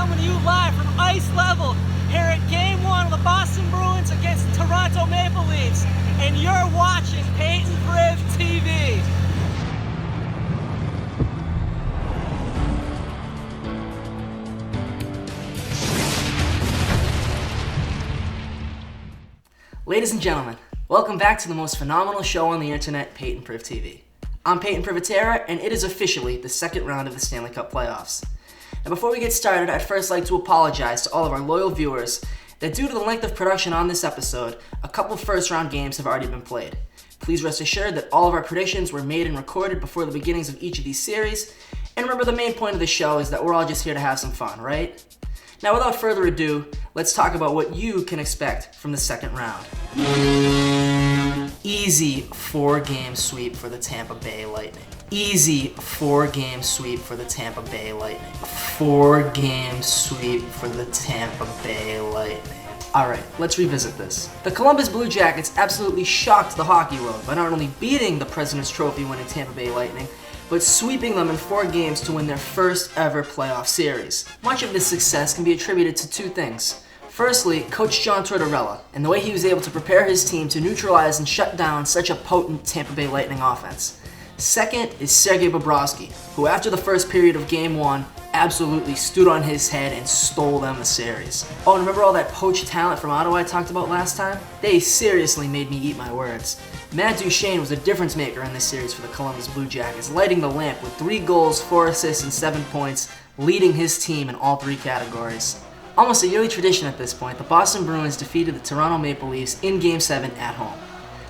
coming to you live from ice level here at Game 1 of the Boston Bruins against the Toronto Maple Leafs. And you're watching Payton Priv TV. Ladies and gentlemen, welcome back to the most phenomenal show on the internet, Payton Priv TV. I'm Payton Privitera, and it is officially the second round of the Stanley Cup playoffs. Now before we get started, I'd first like to apologize to all of our loyal viewers that due to the length of production on this episode, a couple of first round games have already been played. Please rest assured that all of our predictions were made and recorded before the beginnings of each of these series, and remember the main point of the show is that we're all just here to have some fun, right? Now without further ado, let's talk about what you can expect from the second round. Easy 4-game sweep for the Tampa Bay Lightning. Easy 4-game sweep for the Tampa Bay Lightning. 4-game sweep for the Tampa Bay Lightning. Alright, let's revisit this. The Columbus Blue Jackets absolutely shocked the hockey world by not only beating the President's Trophy winning Tampa Bay Lightning, but sweeping them in 4 games to win their first ever playoff series. Much of this success can be attributed to 2 things. Firstly, Coach John Tortorella, and the way he was able to prepare his team to neutralize and shut down such a potent Tampa Bay Lightning offense. Second is Sergei Bobrovsky, who after the first period of Game 1, absolutely stood on his head and stole them the series. Oh, and remember all that poached talent from Ottawa I talked about last time? They seriously made me eat my words. Matt Duchene was a difference maker in this series for the Columbus Blue Jackets, lighting the lamp with 3 goals, 4 assists, and 7 points, leading his team in all 3 categories. Almost a yearly tradition at this point, the Boston Bruins defeated the Toronto Maple Leafs in Game 7 at home.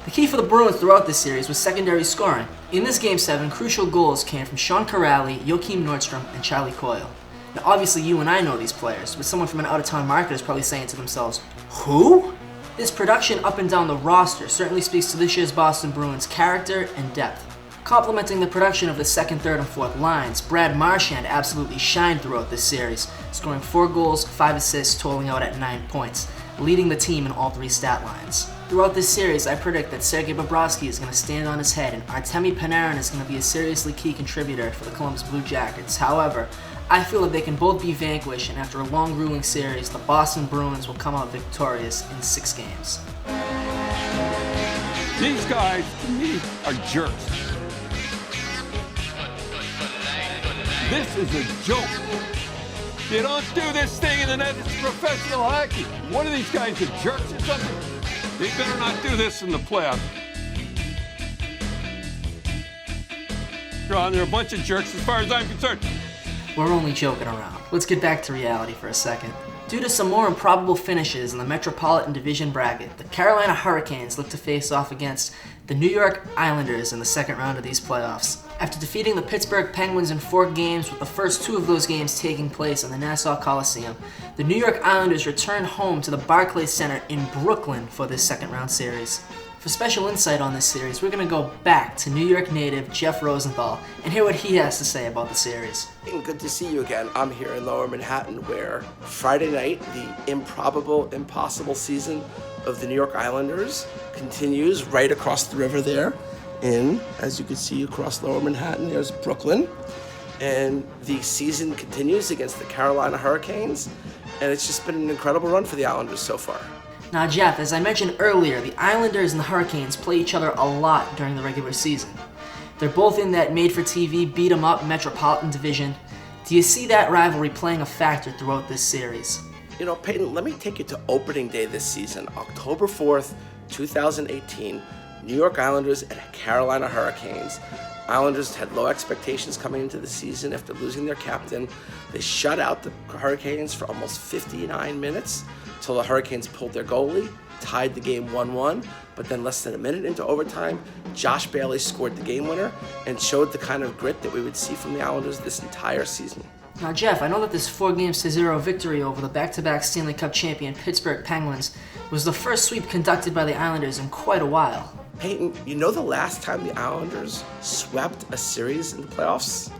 The key for the Bruins throughout this series was secondary scoring. In this Game 7, crucial goals came from Sean Kuraly, Joakim Nordstrom, and Charlie Coyle. Now obviously you and I know these players, but someone from an out-of-town market is probably saying to themselves, who? This production up and down the roster certainly speaks to this year's Boston Bruins' character and depth. Complementing the production of the second, third, and fourth lines, Brad Marchand absolutely shined throughout this series, scoring 4 goals, 5 assists, totaling out at 9 points, leading the team in all 3 stat lines. Throughout this series, I predict that Sergei Bobrovsky is going to stand on his head and Artemi Panarin is going to be a seriously key contributor for the Columbus Blue Jackets. However, I feel that they can both be vanquished, and after a long, grueling series, the Boston Bruins will come out victorious in 6 games. These guys, to me, are jerks. This is a joke. You don't do this thing in the net, it's professional hockey. What are these guys, are jerks or something? They better not do this in the playoffs. They're a bunch of jerks as far as I'm concerned. We're only joking around. Let's get back to reality for a second. Due to some more improbable finishes in the Metropolitan Division bracket, the Carolina Hurricanes look to face off against the New York Islanders in the second round of these playoffs. After defeating the Pittsburgh Penguins in 4 games, with the first 2 of those games taking place in the Nassau Coliseum, the New York Islanders return home to the Barclays Center in Brooklyn for this second round series. For special insight on this series, we're going to go back to New York native Jeff Rosenthal and hear what he has to say about the series. Good to see you again. I'm here in Lower Manhattan where Friday night, the improbable, impossible season of the New York Islanders continues right across the river there. As you can see across Lower Manhattan, there's Brooklyn. And the season continues against the Carolina Hurricanes. And it's just been an incredible run for the Islanders so far. Now Jeff, as I mentioned earlier, the Islanders and the Hurricanes play each other a lot during the regular season. They're both in that made-for-TV, beat-em-up Metropolitan Division. Do you see that rivalry playing a factor throughout this series? You know, Peyton, let me take you to opening day this season, October 4th, 2018. New York Islanders and Carolina Hurricanes. Islanders had low expectations coming into the season after losing their captain. They shut out the Hurricanes for almost 59 minutes until the Hurricanes pulled their goalie, tied the game 1-1, but then less than a minute into overtime, Josh Bailey scored the game winner and showed the kind of grit that we would see from the Islanders this entire season. Now Jeff, I know that this 4-0 victory over the back-to-back Stanley Cup champion Pittsburgh Penguins was the first sweep conducted by the Islanders in quite a while. Peyton, you know the last time the Islanders swept a series in the playoffs?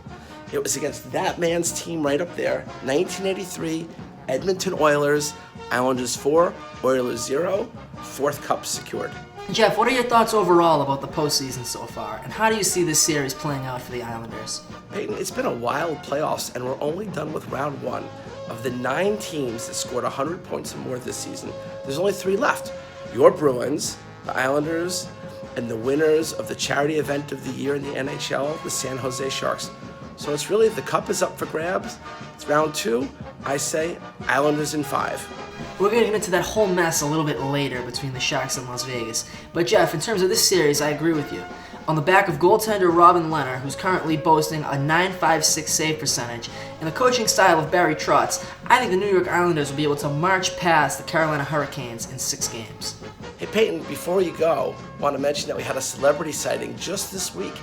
It was against that man's team right up there, 1983, Edmonton Oilers, Islanders 4, Oilers 0, 4th cup secured. Jeff, what are your thoughts overall about the postseason so far, and how do you see this series playing out for the Islanders? Payton, it's been a wild playoffs, and we're only done with round one. Of the 9 teams that scored 100 points or more this season, there's only 3 left. Your Bruins, the Islanders, and the winners of the charity event of the year in the NHL, the San Jose Sharks. So it's really, the cup is up for grabs. It's round 2. I say Islanders in 5. We're going to get into that whole mess a little bit later between the Sharks and Las Vegas. But Jeff, in terms of this series, I agree with you. On the back of goaltender Robin Lehner, who's currently boasting a .956 save percentage, and the coaching style of Barry Trotz, I think the New York Islanders will be able to march past the Carolina Hurricanes in 6 games. Hey Payton, before you go, I want to mention that we had a celebrity sighting just this week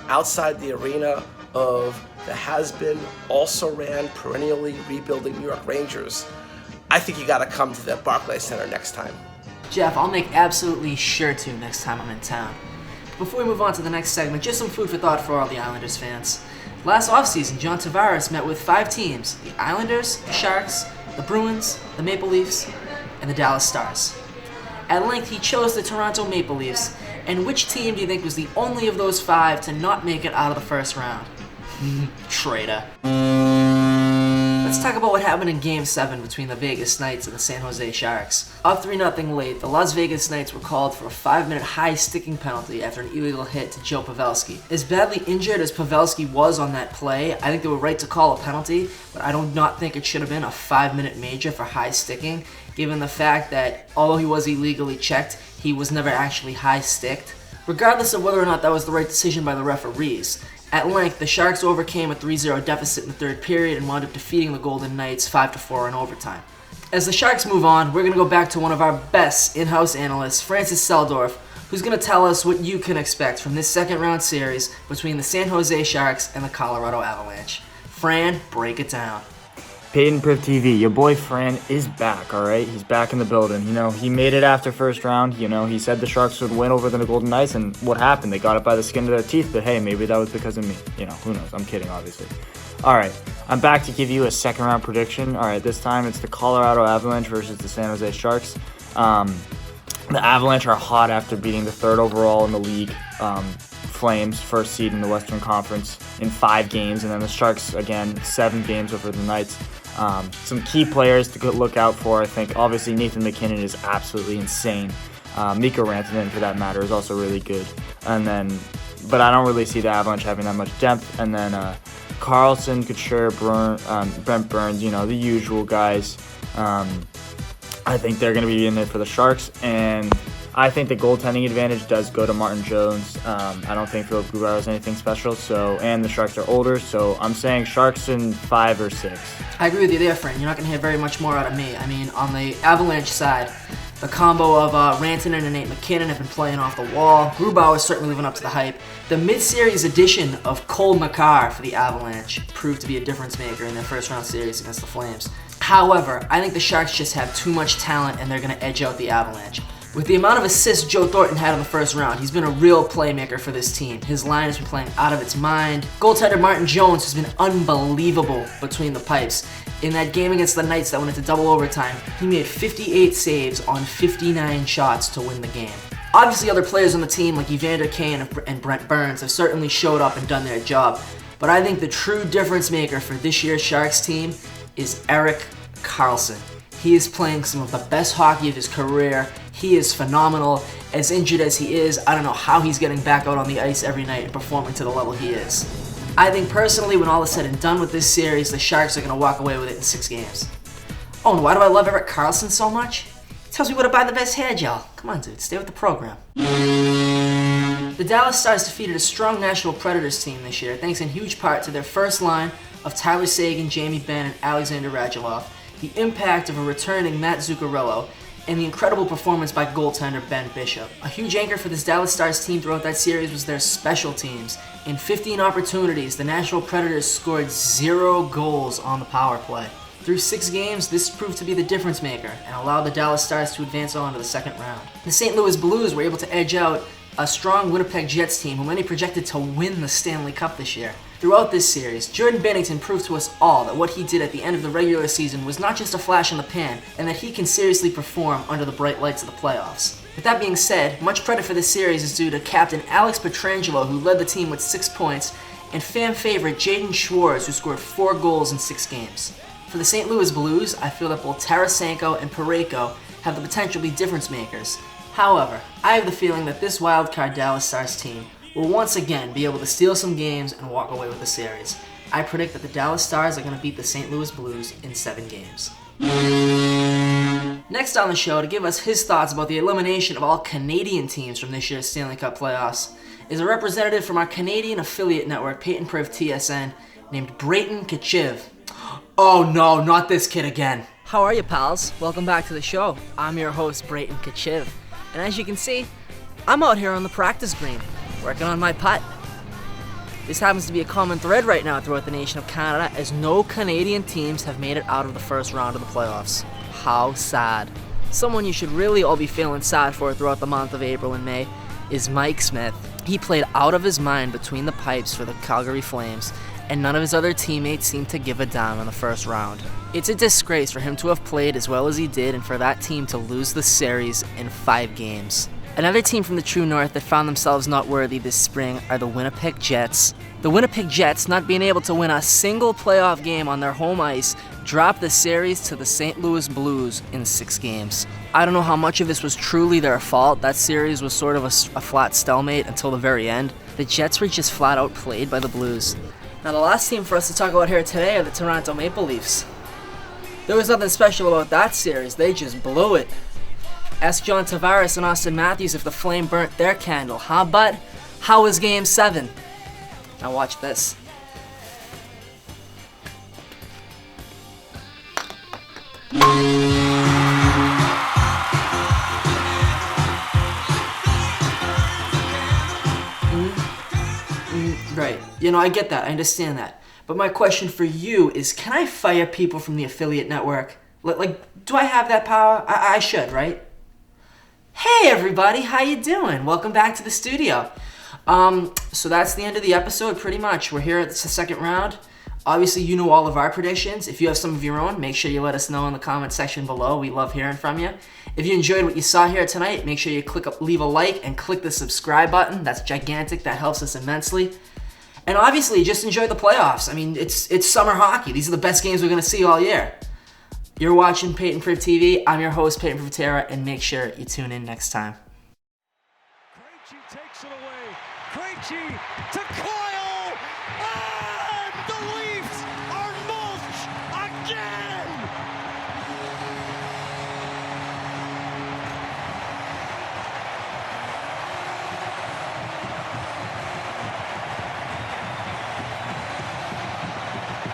outside the arena of the has-been, also-ran, perennially rebuilding New York Rangers. I think you got to come to the Barclays Center next time. Jeff, I'll make absolutely sure to next time I'm in town. Before we move on to the next segment, just some food for thought for all the Islanders fans. Last offseason, John Tavares met with 5 teams: the Islanders, the Sharks, the Bruins, the Maple Leafs, and the Dallas Stars. At length, he chose the Toronto Maple Leafs, and which team do you think was the only of those 5 to not make it out of the first round? Traitor. Let's talk about what happened in Game 7 between the Vegas Knights and the San Jose Sharks. Up 3-0 late, the Las Vegas Knights were called for a 5-minute high sticking penalty after an illegal hit to Joe Pavelski. As badly injured as Pavelski was on that play, I think they were right to call a penalty, but I do not think it should have been a 5-minute major for high sticking, given the fact that although he was illegally checked, he was never actually high sticked. Regardless of whether or not that was the right decision by the referees, at length, the Sharks overcame a 3-0 deficit in the third period and wound up defeating the Golden Knights 5-4 in overtime. As the Sharks move on, we're going to go back to one of our best in-house analysts, Francis Selldorff, who's going to tell us what you can expect from this second-round series between the San Jose Sharks and the Colorado Avalanche. Fran, break it down. Payton, Priv TV, your boy Fran is back, alright? He's back in the building. He made it after first round. He said the Sharks would win over the Golden Knights, and what happened? They got it by the skin of their teeth, but hey, maybe that was because of me. Who knows? I'm kidding, obviously. Alright, I'm back to give you a second round prediction. Alright, this time it's the Colorado Avalanche versus the San Jose Sharks. The Avalanche are hot after beating the 3rd overall in the league. Flames, first seed in the Western Conference, in 5 games, and then the Sharks, again, 7 games over the Knights. Some key players to look out for, I think. Obviously, Nathan MacKinnon is absolutely insane. Mikko Rantanen, for that matter, is also really good. But I don't really see the Avalanche having that much depth. And then Carlson, Couture, Brent Burns, the usual guys. I think they're going to be in there for the Sharks, and I think the goaltending advantage does go to Martin Jones. I don't think Philip Grubauer is anything special, and the Sharks are older, so I'm saying Sharks in 5 or 6. I agree with you there, friend. You're not going to hear very much more out of me. I mean, on the Avalanche side, the combo of Rantanen and Nate MacKinnon have been playing off the wall. Grubauer is certainly living up to the hype. The mid-series addition of Cole Makar for the Avalanche proved to be a difference maker in their first-round series against the Flames. However, I think the Sharks just have too much talent, and they're going to edge out the Avalanche. With the amount of assists Joe Thornton had in the first round, he's been a real playmaker for this team. His line has been playing out of its mind. Goaltender Martin Jones has been unbelievable between the pipes. In that game against the Knights that went into double overtime, he made 58 saves on 59 shots to win the game. Obviously, other players on the team like Evander Kane and Brent Burns have certainly showed up and done their job, but I think the true difference maker for this year's Sharks team is Erik Karlsson. He is playing some of the best hockey of his career. He is phenomenal. As injured as he is, I don't know how he's getting back out on the ice every night and performing to the level he is. I think personally, when all is said and done with this series, the Sharks are going to walk away with it in 6 games. Oh, and why do I love Erik Karlsson so much? He tells me where to buy the best hair gel. Come on, dude, stay with the program. The Dallas Stars defeated a strong Nashville Predators team this year, thanks in huge part to their first line of Tyler Seguin, Jamie Benn, and Alexander Radulov, the impact of a returning Matt Zuccarello, and the incredible performance by goaltender Ben Bishop. A huge anchor for this Dallas Stars team throughout that series was their special teams. In 15 opportunities, the Nashville Predators scored 0 goals on the power play. Through 6 games, this proved to be the difference maker and allowed the Dallas Stars to advance on to the second round. The St. Louis Blues were able to edge out a strong Winnipeg Jets team who many projected to win the Stanley Cup this year. Throughout this series, Jordan Binnington proved to us all that what he did at the end of the regular season was not just a flash in the pan, and that he can seriously perform under the bright lights of the playoffs. With that being said, much credit for this series is due to Captain Alex Pietrangelo, who led the team with 6 points, and fan favorite Jaden Schwartz, who scored 4 goals in 6 games. For the St. Louis Blues, I feel that both Tarasenko and Parayko have the potential to be difference makers. However, I have the feeling that this wildcard Dallas Stars team will once again be able to steal some games and walk away with the series. I predict that the Dallas Stars are going to beat the St. Louis Blues in 7 games. Next on the show, to give us his thoughts about the elimination of all Canadian teams from this year's Stanley Cup playoffs, is a representative from our Canadian affiliate network, Payton Priv TSN, named Prayton Kachiv. Oh no, not this kid again. How are you, pals? Welcome back to the show. I'm your host, Prayton Kachiv. And as you can see, I'm out here on the practice green, working on my putt. This happens to be a common thread right now throughout the nation of Canada, as no Canadian teams have made it out of the first round of the playoffs. How sad. Someone you should really all be feeling sad for throughout the month of April and May is Mike Smith. He played out of his mind between the pipes for the Calgary Flames, and none of his other teammates seemed to give a damn in the first round. It's a disgrace for him to have played as well as he did and for that team to lose the series in 5 games. Another team from the true north that found themselves not worthy this spring are the Winnipeg Jets. The Winnipeg Jets, not being able to win a single playoff game on their home ice, dropped the series to the St. Louis Blues in 6 games. I don't know how much of this was truly their fault. That series was sort of a flat stalemate until the very end. The Jets were just flat out played by the Blues. Now the last team for us to talk about here today are the Toronto Maple Leafs. There was nothing special about that series, they just blew it. Ask John Tavares and Austin Matthews if the Flame burnt their candle, huh bud? How was Game 7? Now watch this. Right. You know, I get that. I understand that. But my question for you is, can I fire people from the affiliate network? Like, do I have that power? I should, right? Hey everybody, how you doing? Welcome back to the studio. So that's the end of the episode, pretty much. We're here at the second round. Obviously, you know all of our predictions. If you have some of your own, make sure you let us know in the comment section below. We love hearing from you. If you enjoyed what you saw here tonight, make sure you leave a like and click the subscribe button. That's gigantic. That helps us immensely. And obviously, just enjoy the playoffs. I mean, it's summer hockey. These are the best games we're going to see all year. You're watching Payton Priv TV. I'm your host, Payton Privitera, and make sure you tune in next time. Krejci takes it away. Krejci to